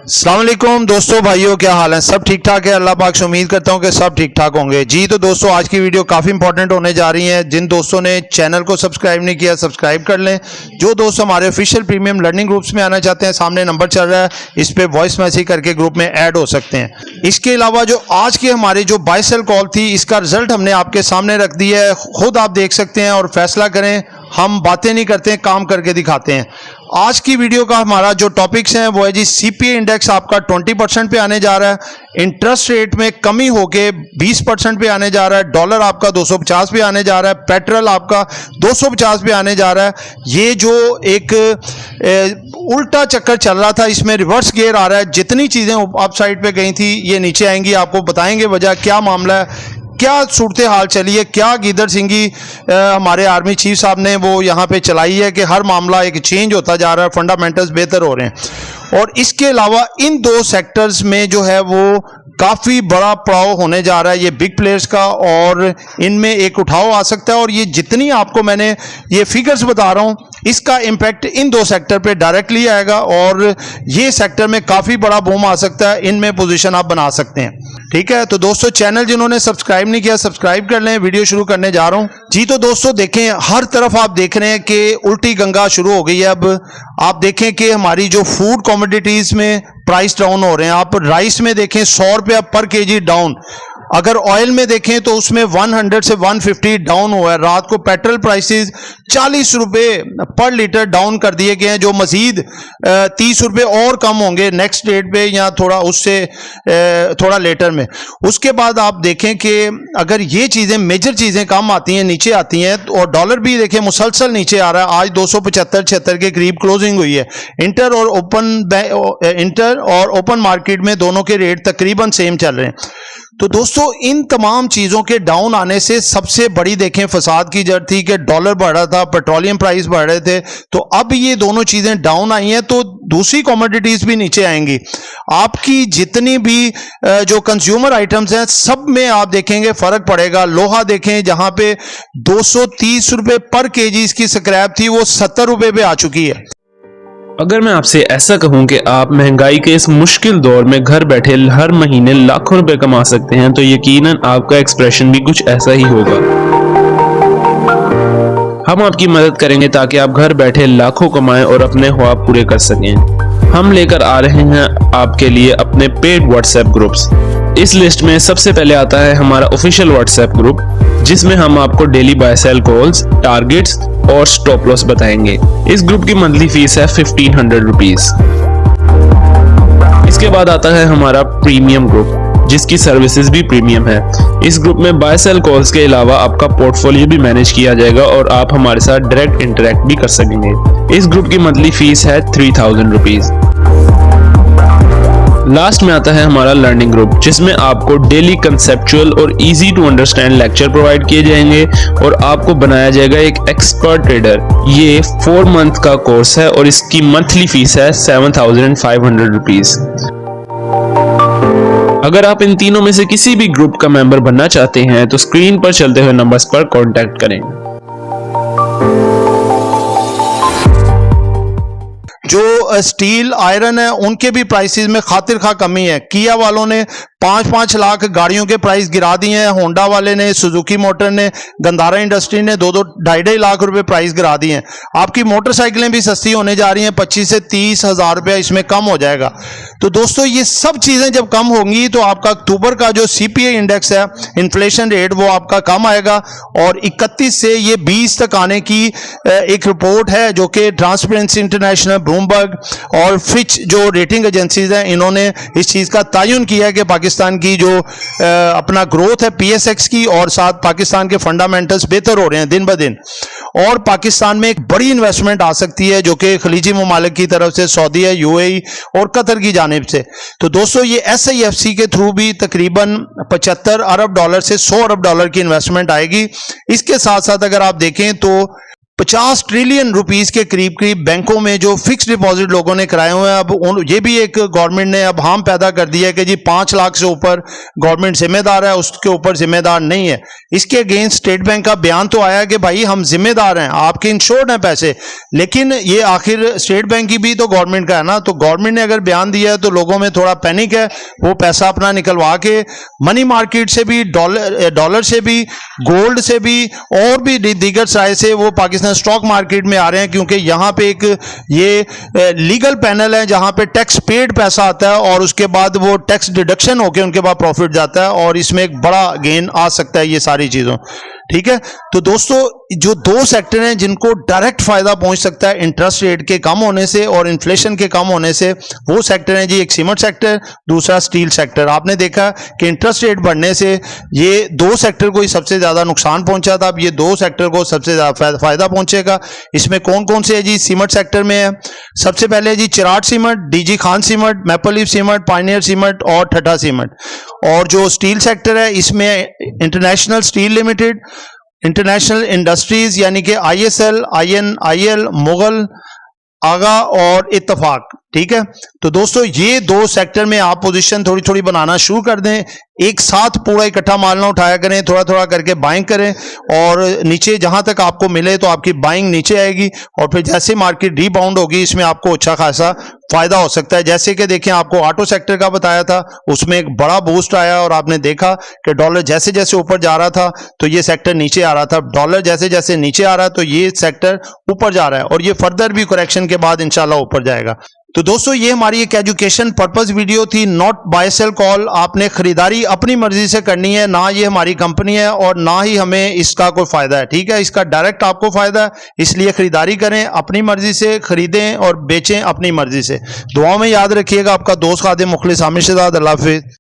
अस्सलाम वालेकुम दोस्तों, भाइयों, क्या हाल है? सब ठीक ठाक है? अल्लाह पाक से उम्मीद करता हूं कि सब ठीक ठाक होंगे। जी तो दोस्तों, आज की वीडियो काफ़ी इंपॉर्टेंट होने जा रही है। जिन दोस्तों ने चैनल को सब्सक्राइब नहीं किया, सब्सक्राइब कर लें। जो दोस्त हमारे ऑफिशियल प्रीमियम लर्निंग ग्रुप्स में आना चाहते हैं, सामने नंबर चल रहा है, इस पर वॉइस मैसेज करके ग्रुप में ऐड हो सकते हैं। इसके अलावा जो आज की हमारी जो बाय सेल कॉल थी, इसका रिजल्ट हमने आपके सामने रख दिया है। खुद आप देख सकते हैं और फैसला करें। हम बातें नहीं करते हैं, काम करके दिखाते हैं। आज की वीडियो का हमारा जो टॉपिक्स हैं वो है जी, सीपीआई इंडेक्स आपका 20% पे आने जा रहा है। इंटरेस्ट रेट में कमी होके 20% पे आने जा रहा है। डॉलर आपका 250 पे आने जा रहा है। पेट्रोल आपका 250 पे आने जा रहा है। ये जो एक उल्टा चक्कर चल रहा था, इसमें रिवर्स गियर आ रहा है। जितनी चीज़ें अप साइड पे गई थी, ये नीचे आएंगी। आपको बताएंगे वजह, क्या मामला है, क्या सूरत हाल चली है, क्या गिदर सिंगी हमारे आर्मी चीफ साहब ने वो यहाँ पे चलाई है कि हर मामला एक चेंज होता जा रहा है, फंडामेंटल्स बेहतर हो रहे हैं। और इसके अलावा इन दो सेक्टर्स में जो है वो काफ़ी बड़ा पड़ाव होने जा रहा है, ये बिग प्लेयर्स का, और इनमें एक उठाव आ सकता है। और ये जितनी आपको मैंने ये फिगर्स बता रहा हूँ, इसका इम्पैक्ट इन दो सेक्टर पे डायरेक्टली आएगा और ये सेक्टर में काफ़ी बड़ा बूम आ सकता है। इनमें पोजीशन आप बना सकते हैं। ठीक है, तो दोस्तों, चैनल जिन्होंने सब्सक्राइब नहीं किया, सब्सक्राइब कर लें। वीडियो शुरू करने जा रहा हूँ। जी तो दोस्तों, देखें, हर तरफ आप देख रहे हैं कि उल्टी गंगा शुरू हो गई है। अब आप देखें कि हमारी जो फूड कमोडिटीज में प्राइस डाउन हो रहे हैं। आप राइस में देखें 100 रुपया पर केजी डाउन। अगर ऑयल में देखें तो उसमें 100 से 150 डाउन हुआ है। रात को पेट्रोल प्राइसेस 40 रुपये पर लीटर डाउन कर दिए गए हैं, जो मजीद 30 रुपये और कम होंगे नेक्स्ट डेट पे या थोड़ा उससे थोड़ा लेटर में। उसके बाद आप देखें कि अगर ये चीज़ें, मेजर चीज़ें कम आती हैं, नीचे आती हैं, और डॉलर भी देखें मुसलसल नीचे आ रहा है। आज 275-76 के करीब क्लोजिंग हुई है। इंटर और ओपन मार्केट में दोनों के रेट तकरीबन सेम चल रहे हैं। तो दोस्तों, इन तमाम चीज़ों के डाउन आने से सबसे बड़ी देखें फसाद की जड़ थी कि डॉलर बढ़ रहा था, पेट्रोलियम प्राइस बढ़ रहे थे। तो अब ये दोनों चीज़ें डाउन आई हैं तो दूसरी कमोडिटीज भी नीचे आएंगी। आपकी जितनी भी जो कंज्यूमर आइटम्स हैं, सब में आप देखेंगे फर्क पड़ेगा। लोहा देखें, जहां पे 230 रुपये पर केजी इसकी स्क्रैप थी, वो 70 रुपये पे आ चुकी है। अगर मैं आपसे ऐसा कहूं कि आप महंगाई के इस मुश्किल दौर में घर बैठे हर महीने लाखों रुपए कमा सकते हैं, तो यकीनन आपका एक्सप्रेशन भी कुछ ऐसा ही होगा। हम आपकी मदद करेंगे ताकि आप घर बैठे लाखों कमाएं और अपने ख्वाब पूरे कर सकें। हम लेकर आ रहे हैं आपके लिए अपने पेड व्हाट्सएप ग्रुप्स। इस लिस्ट में सबसे पहले आता है हमारा ऑफिशियल व्हाट्सएप ग्रुप, जिसमें हम आपको daily buy sell calls, targets और स्टॉप लॉस बताएंगे। इस ग्रुप की मंथली फीस है 1500 रुपीज। इसके बाद आता है हमारा प्रीमियम ग्रुप, जिसकी सर्विसेज भी प्रीमियम है। इस ग्रुप में बाय सेल कॉल्स के अलावा आपका पोर्टफोलियो भी मैनेज किया जाएगा और आप हमारे साथ डायरेक्ट इंटरेक्ट भी कर सकेंगे। इस ग्रुप की मंथली फीस है 3000 रुपीज। लास्ट में आता है हमारा लर्निंग ग्रुप, जिसमें आपको डेली कंसेप्चुअल और easy to understand lecture provide किए जाएंगे और आपको बनाया जाएगा एक एक्सपर्ट ट्रेडर। ये 4 मंथ का कोर्स है और इसकी मंथली फीस है 7500 रुपीज। अगर आप इन तीनों में से किसी भी ग्रुप का मेंबर बनना चाहते हैं तो स्क्रीन पर चलते हुए नंबर्स पर कॉन्टैक्ट करें। जो स्टील आयरन है, उनके भी प्राइसेस में खातिर खा कमी है। किया वालों ने 5-5 लाख गाड़ियों के प्राइस गिरा दिए हैं। होंडा वाले ने, सुजुकी मोटर ने, गंधारा इंडस्ट्री ने 2-2, 2.5 लाख रुपए प्राइस गिरा दिए हैं। आपकी मोटरसाइकिलें भी सस्ती होने जा रही हैं, 25 से 30 हज़ार रुपया इसमें कम हो जाएगा। तो दोस्तों, ये सब चीज़ें जब कम होंगी तो आपका अक्टूबर का जो सीपीआई इंडेक्स है, इन्फ्लेशन रेट, वो आपका कम आएगा। और 31 से ये 20 तक आने की एक रिपोर्ट है, जो कि ट्रांसपेरेंसी इंटरनेशनल, ब्लूमबर्ग और फिच जो रेटिंग एजेंसीज हैं, इन्होंने इस चीज़ का तयन किया है कि पाकिस्तान की जो अपना ग्रोथ है पीएसएक्स की, और साथ पाकिस्तान के फंडामेंटल्स बेहतर हो रहे हैं दिन ब दिन। और पाकिस्तान में एक बड़ी इन्वेस्टमेंट आ सकती है, जो कि खलीजी ममालिक की तरफ से, सऊदी है, यूएई और कतर की जानिब से। तो दोस्तों, ये एसआईएफसी के थ्रू भी तकरीबन 75 अरब डॉलर से 100 अरब डॉलर की इन्वेस्टमेंट आएगी। इसके साथ साथ अगर आप देखें तो 50 ट्रिलियन रुपीस के करीब करीब बैंकों में जो फिक्स डिपॉजिट लोगों ने कराए हुए हैं। अब ये भी एक गवर्नमेंट ने अब हाम पैदा कर दिया है कि जी 5 लाख से ऊपर गवर्नमेंट जिम्मेदार है, उसके ऊपर जिम्मेदार नहीं है। इसके अगेंस्ट स्टेट बैंक का बयान तो आया कि भाई हम जिम्मेदार हैं, आपके इंश्योर्ड हैं पैसे, लेकिन ये आखिर स्टेट बैंक की भी तो गवर्नमेंट का है ना। तो गवर्नमेंट ने अगर बयान दिया है तो लोगों में थोड़ा पैनिक है, वो पैसा अपना निकलवा के मनी मार्केट से भी, डॉलर से भी, गोल्ड से भी और भी दीगर साइज से वो पाकिस्तान स्टॉक मार्केट में आ रहे हैं, क्योंकि यहां पे एक ये लीगल पैनल है जहां पे टैक्स पेड पैसा आता है और उसके बाद वो टैक्स डिडक्शन होकर उनके पास प्रॉफिट जाता है और इसमें एक बड़ा गेन आ सकता है ये सारी चीजों। ठीक है, तो दोस्तों जो दो सेक्टर हैं जिनको डायरेक्ट फायदा पहुंच सकता है इंटरेस्ट रेट के कम होने से और इन्फ्लेशन के कम होने से, वो सेक्टर है जी, एक सीमेंट सेक्टर, दूसरा स्टील सेक्टर। आपने देखा कि इंटरेस्ट रेट बढ़ने से ये दो सेक्टर को ही सबसे ज्यादा नुकसान पहुंचा था, अब ये दो सेक्टर को सबसे ज्यादा फायदा पहुंचेगा। इसमें कौन कौन से है जी? सीमेंट सेक्टर में है सबसे पहले जी Cherat cement, DG Khan cement, Maple Leaf cement, Pioneer cement और ठट्टा सीमेंट। और जो स्टील सेक्टर है इसमें international steel limited, international industries यानी कि ISL, INIL, मुगल, आगा और इत्तफाक। ठीक है, तो दोस्तों ये दो सेक्टर में आप पोजीशन थोड़ी थोड़ी बनाना शुरू कर दें, एक साथ पूरा इकट्ठा माल ना उठाया करें, थोड़ा थोड़ा करके बाइंग करें और नीचे जहां तक आपको मिले तो आपकी बाइंग नीचे आएगी और फिर जैसे मार्केट रीबाउंड होगी इसमें आपको अच्छा खासा फायदा हो सकता है। जैसे कि देखें, आपको ऑटो सेक्टर का बताया था, उसमें एक बड़ा बूस्ट आया और आपने देखा कि डॉलर जैसे जैसे ऊपर जा रहा था तो ये सेक्टर नीचे आ रहा था, डॉलर जैसे जैसे नीचे आ रहा है तो ये सेक्टर ऊपर जा रहा है और ये फर्दर भी करेक्शन के बाद इंशाल्लाह ऊपर जाएगा। तो दोस्तों ये हमारी एक एजुकेशन पर्पस वीडियो थी, नॉट बाय सेल कॉल। आपने खरीदारी अपनी मर्जी से करनी है, ना ये हमारी कंपनी है और ना ही हमें इसका कोई फायदा है। ठीक है, इसका डायरेक्ट आपको फायदा है, इसलिए खरीदारी करें, अपनी मर्जी से खरीदें और बेचें अपनी मर्जी से। दुआओं में याद रखिएगा। आपका दोस्त खादिम मुखलिस आमिर शहजाद। अल्लाह हाफिज़।